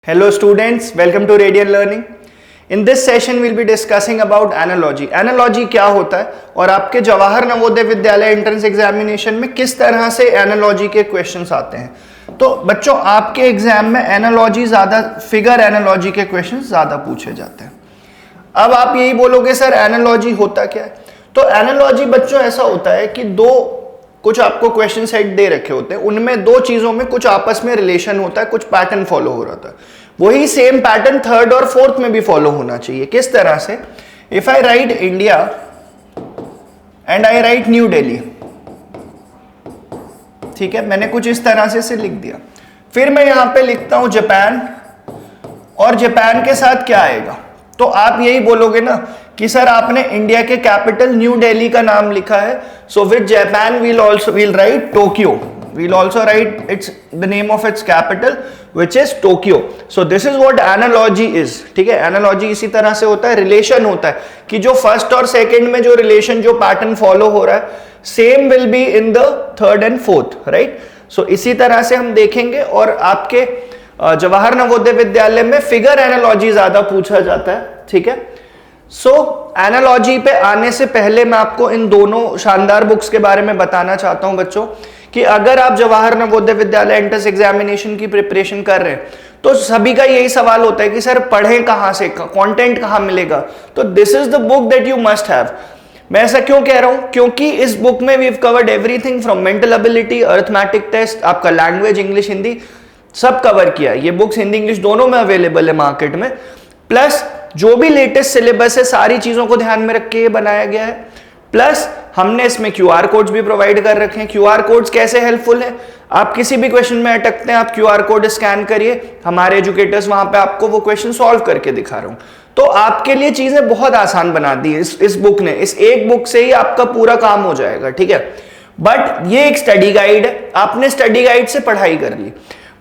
Hello students, welcome to Radiant Learning. In this session we'll be discussing about analogy. Analogy क्या होता है और आपके जवाहर नवोदय विद्यालय एंट्रेंस एग्जामिनेशन में किस तरह से एनालॉजी के क्वेश्चंस आते हैं। तो बच्चों आपके एग्जाम में एनालॉजी ज्यादा, फिगर एनालॉजी के क्वेश्चंस ज्यादा पूछे जाते हैं। अब आप यही बोलोगे सर एनालॉजी होता क्या है? तो एनालॉजी बच्चों ऐसा होता है कि कुछ आपको क्वेश्चन सेट दे रखे होते हैं, उनमें दो चीजों में कुछ आपस में रिलेशन होता है, कुछ पैटर्न फॉलो हो रहा था। वही सेम पैटर्न थर्ड और फोर्थ में भी फॉलो होना चाहिए। किस तरह से? If I right India and I right new Delhi, ठीक है, मैंने कुछ इस तरह से इसे लिख दिया। फिर मैं यहां पे लिखता हूं जापान, और जापान के साथ क्या आएगा? तो आप यही बोलोगे ना कि सर आपने इंडिया के कैपिटल न्यू दिल्ली का नाम लिखा है, so with Japan we'll write Tokyo, we'll also write the name of its capital which is Tokyo. so this is what analogy is, ठीक है। एनालॉजी इसी तरह से होता है, रिलेशन होता है कि जो फर्स्ट और सेकंड में जो रिलेशन, जो पैटर्न फॉलो हो रहा है, same will be in the third and fourth, right. So इसी तरह से हम देखेंगे। और आपके जवाहर नवोदय विद्यालय में फिगर एनालॉजी ज्यादा पूछा जाता है, ठीक है। सो एनालॉजी पे आने से पहले मैं आपको इन दोनों शानदार बुक्स के बारे में बताना चाहता हूं बच्चों कि अगर आप जवाहर नवोदय विद्यालय एंट्रेंस एग्जामिनेशन की प्रिपरेशन कर रहे हैं तो सभी का यही सवाल होता है कि सर पढ़ें कहां से, कंटेंट कहां मिलेगा। तो this is the book that you must have. मैं ऐसा क्यों कह रहा हूं? क्योंकि इस बुक में we have covered everything from mental ability, arithmetic test, आपका लैंग्वेज इंग्लिश हिंदी सब कवर किया है। ये बुक्स हिंदी इंग्लिश दोनों में अवेलेबल है मार्केट में। प्लस जो भी लेटेस्ट सिलेबस है सारी चीजों को ध्यान में रख के ये बनाया गया है। प्लस हमने इसमें क्यूआर कोड्स भी प्रोवाइड कर रखे हैं। क्यूआर कोड्स कैसे हेल्पफुल है? आप किसी भी क्वेश्चन में अटकते हैं, आप क्यूआर कोड स्कैन करिए, हमारे एजुकेटर्स वहां पे आपको वो क्वेश्चन सॉल्व करके दिखा रहा हूं। तो आपके लिए चीजें बहुत आसान बना दी है इस बुक ने। इस एक बुक से ही आपका पूरा काम हो जाएगा, ठीक है। बट ये एक स्टडी गाइड है, आपने स्टडी गाइड से पढ़ाई कर ली।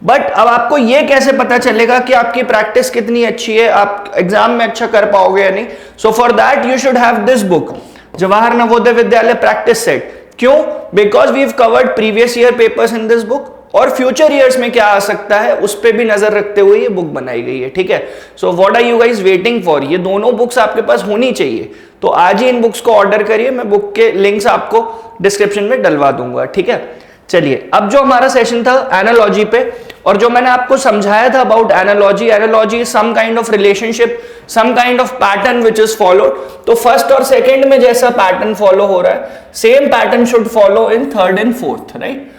बट अब आपको यह कैसे पता चलेगा कि आपकी प्रैक्टिस कितनी अच्छी है, आप एग्जाम में अच्छा कर पाओगे या नहीं? So for that you should have this book, Jawahar Navodaya Vidyalaya practice set. क्यों? Because we have covered previous year papers in this book, और फ्यूचर ईयर्स में क्या आ सकता है उस पर भी नजर रखते हुए ये बुक बनाई गई है, ठीक है। So what are you guys waiting for? ये दोनों बुक्स आपके पास होनी चाहिए, तो आज ही इन बुक्स को ऑर्डर करिए। मैं बुक के लिंक्स आपको डिस्क्रिप्शन में डलवा दूंगा, ठीक है। चलिए, अब जो हमारा सेशन था एनालॉजी पे, और जो मैंने आपको समझाया था about analogy, analogy is some kind of relationship, some kind of pattern which is followed. तो फर्स्ट और सेकंड में जैसा पैटर्न फॉलो हो रहा है, same pattern should follow in third and fourth, right.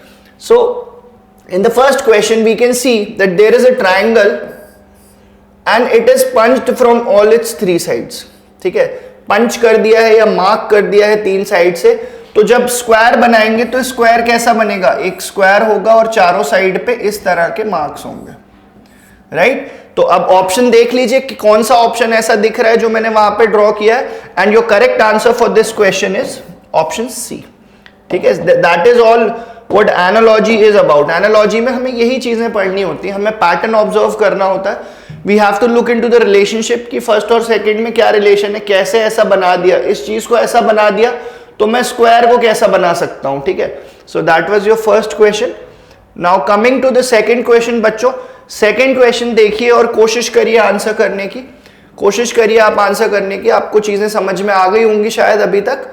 So in the first question we can see that there is a triangle and it is punched from all its three sides, ठीक है। पंच कर दिया है या mark कर दिया है तीन साइड से। तो जब स्क्वायर बनाएंगे तो स्क्वायर कैसा बनेगा? एक स्क्वायर होगा और चारों साइड पे इस तरह के मार्क्स होंगे, राइट। तो अब ऑप्शन देख लीजिए कि कौन सा ऑप्शन ऐसा दिख रहा है जो मैंने वहां पे ड्रॉ किया है। And your correct answer for this question is option C, ठीक है। That is all what analogy is about. Analogy में हमें यही चीजें पढ़नी होती है, हमें पैटर्न ऑब्जर्व करना होता है। We have to look into the relationship कि फर्स्ट और सेकंड में क्या रिलेशन है, कैसे ऐसा बना दिया, इस चीज को ऐसा बना दिया तो मैं स्क्वायर को कैसा बना सकता हूं, ठीक है। So that was your first question. Now coming to the second question बच्चों, सेकंड क्वेश्चन देखिए और कोशिश करिए आंसर करने की, कोशिश करिए आप आंसर करने की। आपको चीजें समझ में आ गई होंगी शायद अभी तक।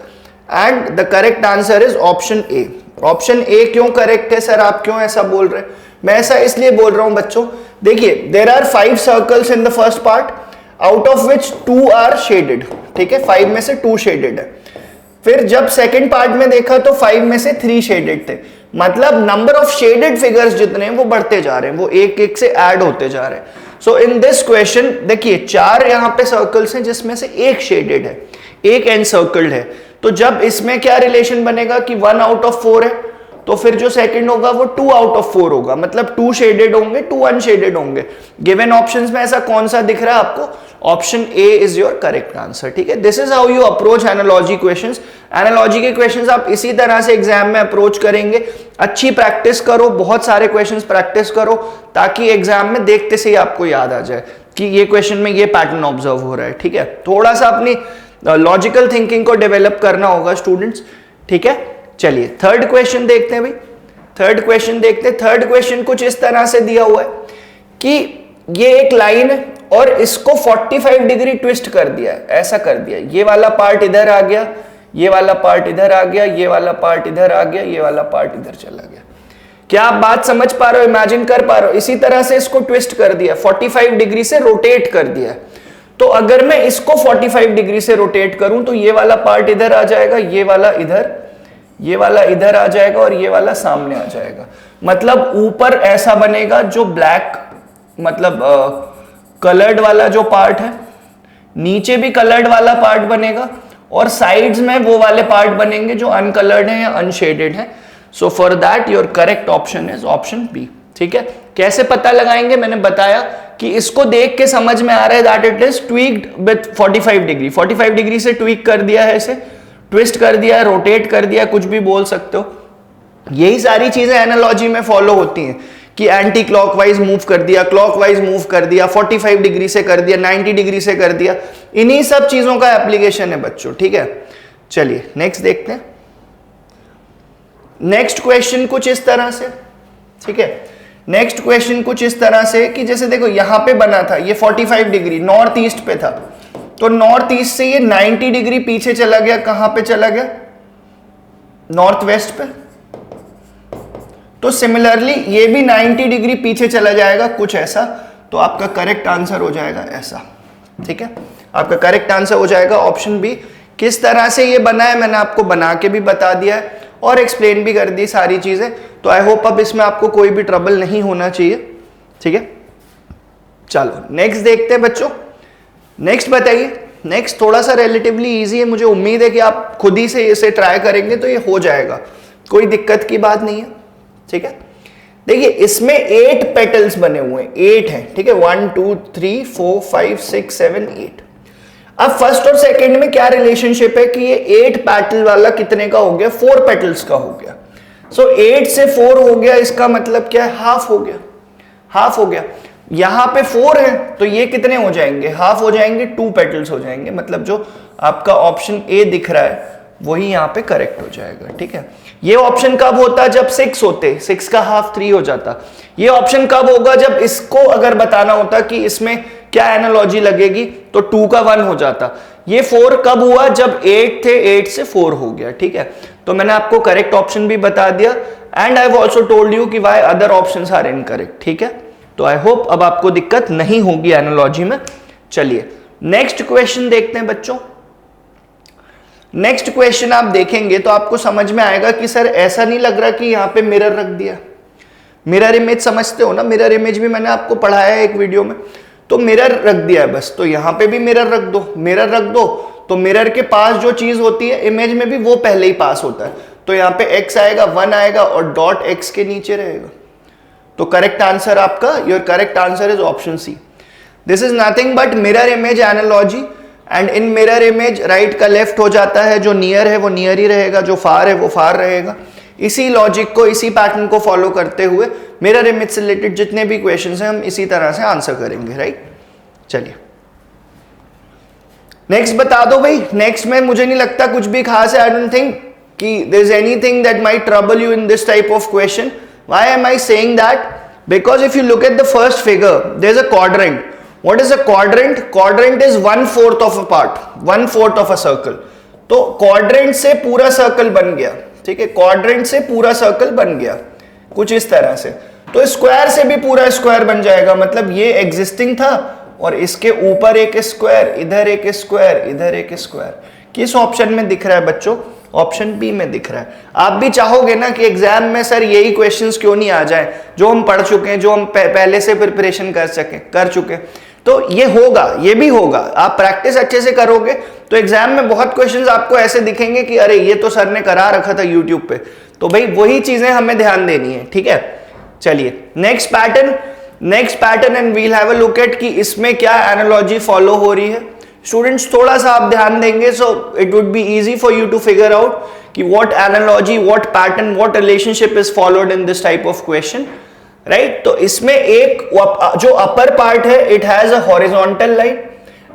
And the correct answer is option A. Option A क्यों करेक्ट है सर, आप क्यों ऐसा बोल रहे हैं? मैं ऐसा इसलिए बोल रहा हूं बच्चों, देखिए there are 5 circles in the first part, out of which 2 are shaded, ठीक है। 5 में से 2 शेडेड है। फिर जब सेकंड पार्ट में देखा तो 5 में से 3 शेडेड थे। मतलब नंबर ऑफ शेडेड फिगर्स जितने हैं वो बढ़ते जा रहे हैं, वो एक एक से ऐड होते जा रहे हैं। सो इन दिस क्वेश्चन देखिए 4 यहां पे सर्कल्स हैं जिसमें से एक शेडेड है, एक एनसर्कल्ड है। तो जब इसमें क्या रिलेशन बनेगा कि 1 आउट ऑफ 4 है, तो फिर जो सेकंड होगा वो 2 आउट ऑफ 4 होगा। मतलब 2 शेडेड होंगे, 2 अनशेडेड होंगे। गिवन ऑप्शंस में ऐसा कौन सा दिख रहा है आपको? Option A is your correct answer, ठीक है। This is how you approach analogy questions. Analogy के क्वेश्चंस आप इसी तरह से एग्जाम में अप्रोच करेंगे। अच्छी प्रैक्टिस करो, बहुत सारे क्वेश्चंस प्रैक्टिस करो, ताकि एग्जाम में देखते से ही आपको याद आ जाए कि ये क्वेश्चन में ये पैटर्न ऑब्जर्व हो रहा है, ठीक है। थोड़ा सा अपनी लॉजिकल थिंकिंग को डेवलप करना होगा स्टूडेंट्स, ठीक है। चलिए थर्ड क्वेश्चन देखते हैं भाई। थर्ड क्वेश्चन देखते हैं। थर्ड क्वेश्चन कुछ इस तरह से दिया हुआ है कि ये एक लाइन है और इसको 45 डिग्री ट्विस्ट कर दिया है, ऐसा कर दिया, ये वाला पार्ट इधर आ गया, ये वाला पार्ट इधर आ गया, ये वाला पार्ट इधर आ गया, ये वाला पार्ट इधर चला गया। क्या आप बात समझ पा रहे हो, इमेजिन कर पा रहे हो? इसी तरह से इसको ट्विस्ट कर दिया, 45 डिग्री से रोटेट कर दिया। तो अगर मैं इसको 45 डिग्री से रोटेट करूं तो ये वाला पार्ट इधर आ जाएगा, ये वाला इधर, ये वाला इधर आ जाएगा और ये वाला सामने आ जाएगा। मतलब ऊपर ऐसा बनेगा जो ब्लैक, मतलब कलर्ड वाला जो पार्ट है, नीचे भी कलर्ड वाला पार्ट बनेगा और साइड्स में वो वाले पार्ट बनेंगे जो अनकलर्ड है या अनशेडेड है। So for that your correct option is option B. ठीक है, कैसे पता लगाएंगे? मैंने बताया कि इसको देख के समझ में आ रहा है that it is tweaked with 45 degree, 45 degree से ट्वीक कर दिया है, इसे ट्विस्ट कर दिया है, रोटेट कर दिया, कुछ भी बोल सकते हो। यही सारी चीजें एनालॉजी में फॉलो होती हैं कि एंटी क्लॉकवाइज मूव कर दिया, क्लॉकवाइज मूव कर दिया, 45 डिग्री से कर दिया, 90 डिग्री से कर दिया, इन्हीं सब चीजों का एप्लीकेशन है बच्चों। ठीक है, चलिए नेक्स्ट देखते हैं। नेक्स्ट क्वेश्चन कुछ इस तरह से, ठीक है, नेक्स्ट क्वेश्चन कुछ इस तरह से कि जैसे देखो यहां पे बना था, ये 45 डिग्री नॉर्थ ईस्ट पे था, तो नॉर्थ ईस्ट से ये 90 डिग्री पीछे चला गया, कहां पे चला गया? नॉर्थ वेस्ट पे। तो सिमिलरली ये भी 90 डिग्री पीछे चला जाएगा, कुछ ऐसा। तो आपका करेक्ट आंसर हो जाएगा ऐसा। ठीक है, आपका करेक्ट आंसर हो जाएगा ऑप्शन बी। किस तरह से ये बना है मैंने आपको बना के भी बता दिया है और एक्सप्लेन भी कर दी सारी चीजें। तो आई होप अब इसमें आपको कोई भी ट्रबल नहीं होना चाहिए। ठीक है, चलो नेक्स्ट देखते हैं बच्चों। नेक्स्ट बताइए। नेक्स्ट थोड़ा सा रिलेटिवली इजी है, मुझे उम्मीद है कि आप खुद ही से इसे ट्राई करेंगे तो ये हो जाएगा, कोई दिक्कत की बात नहीं है। ठीक है, देखिए इसमें 8 पेटल्स बने हुए हैं, 8 हैं। ठीक है, 1 2 3 4 5 6 7 8। अब फर्स्ट और सेकंड में क्या रिलेशनशिप है कि ये 8 पेटल वाला कितने का हो गया? 4 पेटल्स का हो गया। सो 8 से 4 हो गया, इसका मतलब क्या है? हाफ हो गया, हाफ हो गया। यहां पे 4 है तो ये कितने हो जाएंगे? हाफ हो जाएंगे, 2 पेटल्स हो जाएंगे। मतलब जो आपका ऑप्शन ए दिख रहा है वही यहां पे करेक्ट हो जाएगा। ठीक है, ये ऑप्शन कब होता? जब 6 होते, 6 का हाफ 3 हो जाता। ये ऑप्शन कब होगा? जब इसको अगर बताना होता कि इसमें क्या एनालॉजी लगेगी तो 2 का 1 हो जाता। ये 4 कब हुआ? जब 8 थे, 8 से 4 हो गया। ठीक है, तो मैंने आपको करेक्ट ऑप्शन भी बता दिया and I have also told you कि why other options are incorrect. ठीक है, तो आई होप अब आपको दिक्कत नहीं होगी एनालॉजी में। चलिए नेक्स्ट क्वेश्चन देखते हैं बच्चों। नेक्स्ट क्वेश्चन आप देखेंगे तो आपको समझ में आएगा कि सर ऐसा नहीं लग रहा कि यहां पे मिरर रख दिया। मिरर इमेज समझते हो ना? मिरर इमेज भी मैंने आपको पढ़ाया है एक वीडियो में। तो मिरर रख दिया है बस, तो यहां पे भी मिरर रख दो। मिरर रख दो तो मिरर के पास जो चीज होती है इमेज में भी वो पहले ही पास होता है। तो यहां पे x आएगा, 1 आएगा और डॉट x के नीचे रहेगा। तो करेक्ट आंसर आपका, your correct answer is option C. This is nothing but mirror image analogy and in mirror image right का लेफ्ट हो जाता है, जो नियर है वो नियर ही रहेगा, जो फार है वो फार रहेगा। इसी लॉजिक को, इसी पैटर्न को फॉलो करते हुए मिरर इमेज से रिलेटेड जितने भी क्वेश्चंस हैं हम इसी तरह से आंसर करेंगे। राइट, चलिए नेक्स्ट बता दो भाई। नेक्स्ट में मुझे नहीं लगता कुछ भी खास है। आई डोंट थिंक कि there is anything that might trouble you in this type of question. Why am I saying that? Because if you look at the first figure there is a quadrant. What is a quadrant? Quadrant is 1/4 of a part, 1/4 of a circle. तो quadrant से पूरा circle बन गया। ठीक है, quadrant से पूरा circle बन गया कुछ इस तरह से। तो स्क्वायर से भी पूरा स्क्वायर बन जाएगा। मतलब ये एग्जिस्टिंग था और इसके ऊपर एक स्क्वायर, इधर एक स्क्वायर, इधर एक स्क्वायर। किस ऑप्शन में दिख रहा है बच्चों? ऑप्शन बी में दिख रहा है। आप भी चाहोगे ना कि एग्जाम में सर यही क्वेश्चंस क्यों नहीं आ जाए जो हम पढ़ चुके हैं, जो हम पहले से प्रिपरेशन कर चुके। तो ये होगा, ये भी होगा। आप प्रैक्टिस अच्छे से करोगे तो एग्जाम में बहुत क्वेश्चंस आपको ऐसे दिखेंगे कि अरे ये तो सर ने करा रखा था यूट्यूब पे। तो भाई वही चीजें हमें ध्यान देनी है। ठीक है, चलिए next pattern and we'll have a look at कि इसमें क्या एनालॉजी फॉलो हो रही है। स्टूडेंट्स थोड़ा सा आप ध्यान देंगे so it would be easy for you to figure out कि what analogy, what pattern, what relationship is followed in this type of question. Right, तो इसमें एक जो अपर पार्ट है it has a horizontal line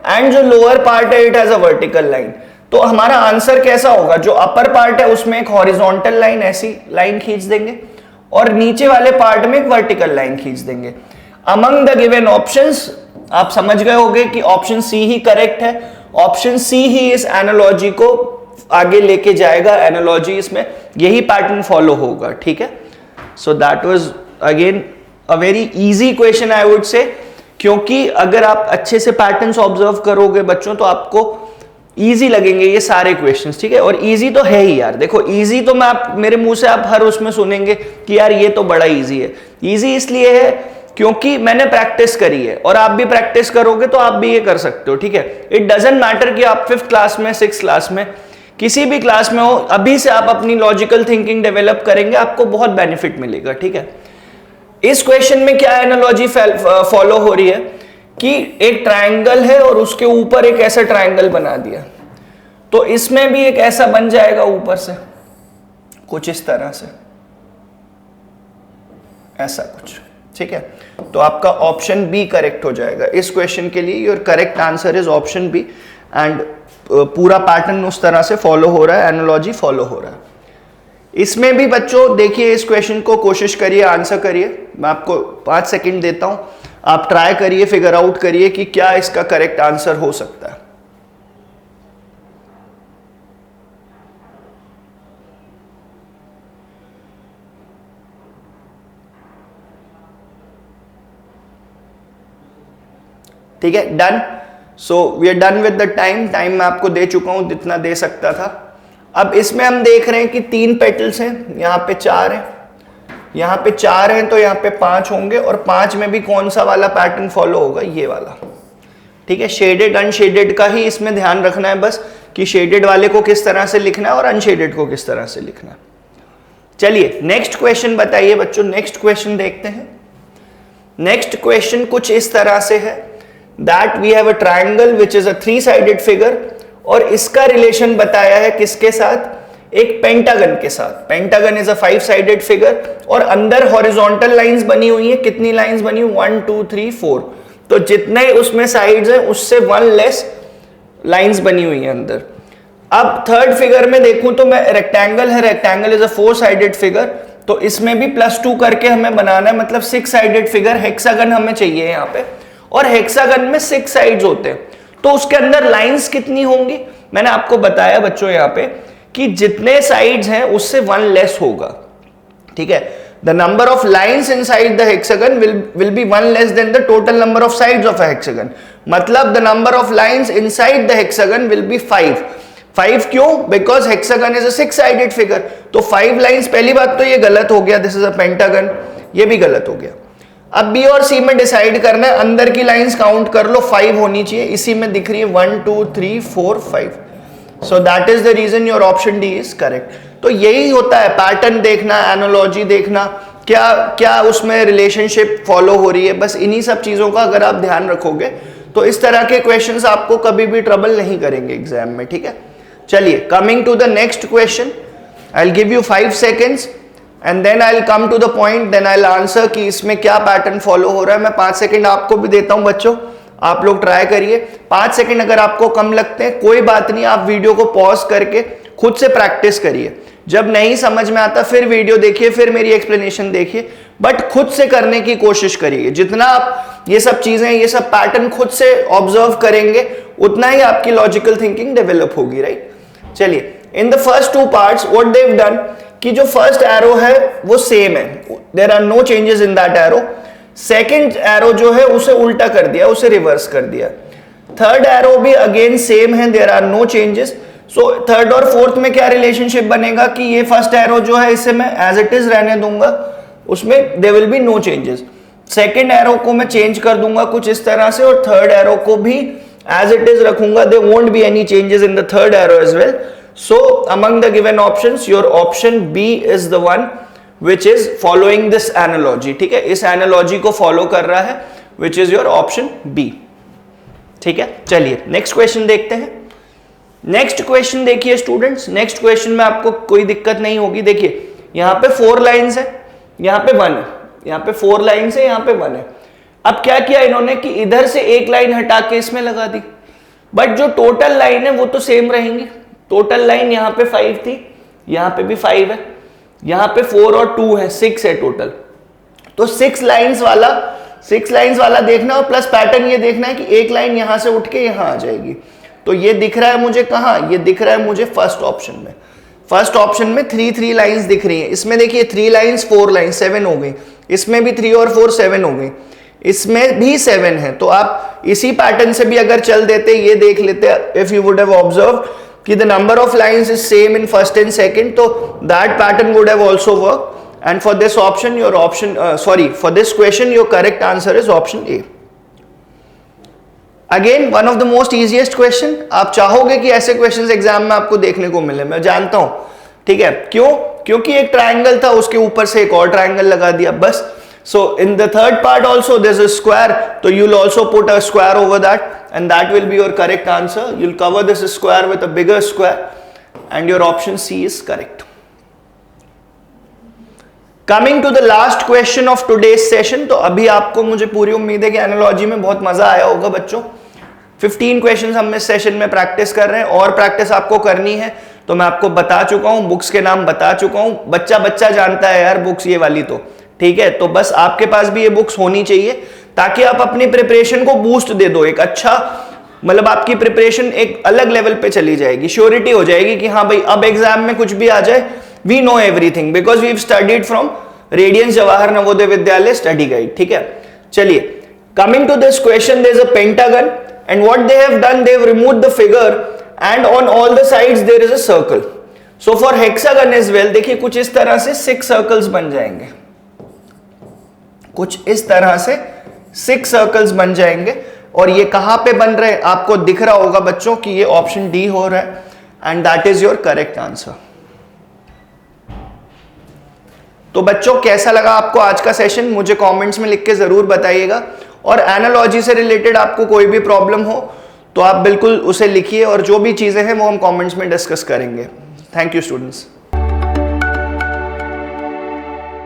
and जो lower part है it has a vertical line. तो हमारा आंसर कैसा होगा? जो अपर पार्ट है उसमें एक हॉरिजॉन्टल लाइन, ऐसी लाइन खींच देंगे और नीचे वाले पार्ट में एक वर्टिकल लाइन खींच देंगे। अमंग द गिवन ऑप्शंस आप समझ गए होंगे कि ऑप्शन सी ही करेक्ट है, ऑप्शन सी ही इस एनालॉजी को आगे लेके जाएगा, एनालॉजी इसमें यही पैटर्न फॉलो होगा, ठीक है। So that was again a very easy question I would say, क्योंकि अगर आप अच्छे से पैटर्न्स ऑब्जर्व करोगे बच्चों तो आपको इजी लगेंगे ये सारे क्वेश्चंस, ठीक है। और इजी तो है ही यार, देखो इजी तो मैं आप मेरे मुंह से आप हर उसमें सुनेंगे कि यार ये तो बड़ा इजी है। इजी इसलिए है क्योंकि मैंने प्रैक्टिस करी है, और आप भी प्रैक्टिस करोगे तो आप भी ये कर सकते हो, ठीक है। इट डजंट मैटर कि आप 5th क्लास में 6th क्लास में किसी भी क्लास में हो, अभी से आप अपनी लॉजिकल थिंकिंग डेवलप करेंगे, आपको बहुत बेनिफिट मिलेगा, ठीक है। इस क्वेश्चन में क्या एनालॉजी फॉलो हो रही है कि एक ट्रायंगल है और उसके ऊपर एक ऐसा ट्रायंगल बना दिया, तो इसमें भी एक ऐसा बन जाएगा ऊपर से कुछ इस तरह से, ऐसा कुछ, ठीक है। तो आपका ऑप्शन बी करेक्ट हो जाएगा इस क्वेश्चन के लिए। Your correct answer is option B, and पूरा पैटर्न उस तरह से फॉलो हो रहा है, एनालॉजी फॉलो हो रहा है। इसमें भी बच्चों देखिए, इस क्वेश्चन को कोशिश करिए, आंसर करिए। मैं आपको 5 सेकंड देता हूं, आप ट्राई करिए, फिगर आउट करिए कि क्या इसका करेक्ट आंसर हो सकता है। ठीक है, done. So we are done with the time. Time मैं आपको दे चुका हूं जितना दे सकता था। अब इसमें हम देख रहे हैं कि 3 पेटल्स हैं, यहाँ पे 4 हैं, यहाँ पे 4 हैं, तो यहाँ पे 5 होंगे, और 5 में भी कौन सा वाला पैटर्न फॉलो होगा, ये वाला, ठीक है। शेडेड अनशेडेड का ही इसमें ध्यान रखना है बस, कि शेडेड वाले को किस तरह से लिखना है और अनशेडेड को किस तरह से लिखना है। चलिए नेक्स्ट क्वेश्चन बताइए बच्चों, नेक्स्ट क्वेश्चन देखते हैं। नेक्स्ट क्वेश्चन कुछ इस तरह से है, that we have a triangle which is a 3-साइडेड फिगर, और इसका रिलेशन बताया है किसके साथ, एक पेंटागन के साथ। पेंटागन इज अ 5-साइडेड फिगर, और अंदर हॉरिजॉन्टल लाइंस बनी हुई है। कितनी लाइंस बनी हुई, 1 2 3 4, तो जितने उसमें साइड्स हैं उससे 1 लेस लाइंस बनी हुई है अंदर। अब थर्ड फिगर में देखूं तो मैं रेक्टेंगल है, रेक्टेंगल इज अ 4-साइडेड फिगर, तो इसमें भी +2 करके हमें बनाना है, मतलब 6-साइडेड फिगर। हेक्सागन हमें चाहिए यहाँ पे, और हेक्सागन में 6 साइड्स होते हैं, तो उसके अंदर लाइंस कितनी होंगी, मैंने आपको बताया बच्चों यहाँ पे कि जितने साइड्स हैं उससे 1 लेस होगा, ठीक है। The number of lines inside the hexagon will be 1 less than the total number of sides of a hexagon, मतलब the number of lines inside the hexagon will be 5 क्यों, बिकॉज हेक्सागन इज अ 6-साइडेड figure, तो 5 lines. पहली बात तो ये गलत हो गया, दिस इज अ पेंटागन, ये भी गलत हो गया। अब बी और सी में डिसाइड करना है, अंदर की लाइंस काउंट कर लो, 5 होनी चाहिए, इसी में दिख रही है 1 2 3 4 5, so that is the reason your option D is correct. तो यही होता है, पैटर्न देखना, एनालॉजी देखना, क्या क्या उसमें रिलेशनशिप फॉलो हो रही है, बस इन्हीं सब चीजों का अगर आप ध्यान रखोगे तो इस तरह के क्वेश्चंस आपको कभी भी ट्रबल नहीं करेंगे एग्जाम में, ठीक है। चलिए coming to the next question, I will give you 5 seconds and then I will come to the point, then I will answer कि इसमें क्या पैटर्न फॉलो हो रहा है। मैं 5 सेकंड आपको भी देता हूं बच्चों, आप लोग ट्राई करिए। 5 सेकंड अगर आपको कम लगते हैं कोई बात नहीं, आप वीडियो को पॉज करके खुद से प्रैक्टिस करिए। जब नहीं समझ में आता फिर वीडियो देखिए, फिर मेरी एक्सप्लेनेशन देखिए, बट खुद से करने की कोशिश करिए। जितना आप ये सब चीजें, ये सब पैटर्न खुद से ऑब्जर्व करेंगे, उतना ही आपकी लॉजिकल थिंकिंग डेवलप होगी, राइट। चलिए, in the first 2 parts what they have done, कि जो फर्स्ट एरो है वो सेम है, there are no changes in that arrow. Second arrow जो है उसे उल्टा कर दिया, उसे रिवर्स कर दिया। थर्ड एरो भी अगेन सेम है, there are no changes. So third और फोर्थ में क्या रिलेशनशिप बनेगा कि ये फर्स्ट एरो जो है इसे मैं एज इट इज रहने दूंगा, उसमें there will be no changes. Second arrow को मैं चेंज कर दूंगा कुछ इस तरह से, और थर्ड एरो को भी एज इट इज रखूंगा, there won't be any changes in the third arrow as well. So among the given options, your option B is the one which is following this analogy, ठीक है, इस analogy को follow कर रहा है, which is your option B, ठीक है। चलिए नेक्स्ट क्वेश्चन देखते हैं। नेक्स्ट क्वेश्चन देखिए स्टूडेंट्स, नेक्स्ट क्वेश्चन में आपको कोई दिक्कत नहीं होगी। देखिए यहाँ पे 4 लाइंस है, यहाँ पे 1 है, यहाँ पे 4 लाइंस है, यहाँ पे 1 है। अब क्या किया इन्होंने कि इधर से एक लाइन हटा के इसमें लगा दी, बट जो टोटल लाइन है वो तो सेम रहेंगी। टोटल लाइन यहाँ पे 5 थी, यहाँ पे भी 5 है, यहाँ पे 4 और 2 है, 6 है टोटल। तो 6 लाइंस वाला 6 लाइंस वाला देखना और प्लस पैटर्न ये देखना है कि एक लाइन यहां से उठ के यहां आ जाएगी। तो ये दिख रहा है मुझे कहां, ये दिख रहा है मुझे फर्स्ट ऑप्शन में। फर्स्ट ऑप्शन में 3 लाइंस दिख रही हैं। इसमें देखिए 3 लाइंस 4 लाइंस 7 हो गई, इसमें भी 3 और 4 7 हो गई, इसमें भी 7 है। तो आप इसी पैटर्न से भी अगर चल देते, ये देख लेते, if you would have observe कि the number of lines is same in first and second, तो that pattern would have also work. And for this option your option for this question your correct answer is option A. Again one of the most easiest question. आप चाहोगे कि ऐसे questions exam में आपको देखने को मिले, मैं जानता हूं, ठीक है। क्यों? क्योंकि एक ट्रायंगल था, उसके ऊपर से एक और ट्रायंगल लगा दिया, बस। So in the third part also there's a square, so you'll also put a square over that and that will be your correct answer. You'll cover this square with a bigger square and your option C is correct. Coming to the last question of today's session, तो अभी आपको मुझे पूरी उम्मीद है कि analogy में बहुत मजा आया होगा बच्चों। 15 क्वेश्चंस हम इस सेशन में प्रैक्टिस कर रहे हैं और प्रैक्टिस आपको करनी है, तो मैं आपको बता चुका हूं, बुक्स के नाम बता चुका हूं। बच्चा बच्चा जानता है यार बुक्स ये वाली, तो ठीक है। तो बस आपके पास भी ये बुक्स होनी चाहिए ताकि आप अपनी प्रिपरेशन को बूस्ट दे दो, एक अच्छा, मतलब आपकी प्रिपरेशन एक अलग लेवल पे चली जाएगी, श्योरिटी हो जाएगी कि हाँ भाई अब एग्जाम में कुछ भी आ जाए, we know everything because we have studied from Radiance Jawahar Navodaya Vidyalaya study guide, ठीक है। चलिए, coming to this question, there is a pentagon and what they have done, they have removed the figure and on all the sides there is a circle. So for hexagon as well, देखिए कुछ इस तरह से 6 circles बन जाएंगे, कुछ इस तरह से 6 सर्कल्स बन जाएंगे। और ये कहां पे बन रहे हैं आपको दिख रहा होगा बच्चों कि ये ऑप्शन डी हो रहा है and that is your correct answer. तो बच्चों कैसा लगा आपको आज का सेशन, मुझे कमेंट्स में लिख के जरूर बताइएगा। और एनालॉजी से रिलेटेड आपको कोई भी प्रॉब्लम हो तो आप बिल्कुल उसे लिखिए और जो भी चीजें हैं वो हम कमेंट्स में डिस्कस करेंगे। Thank you students.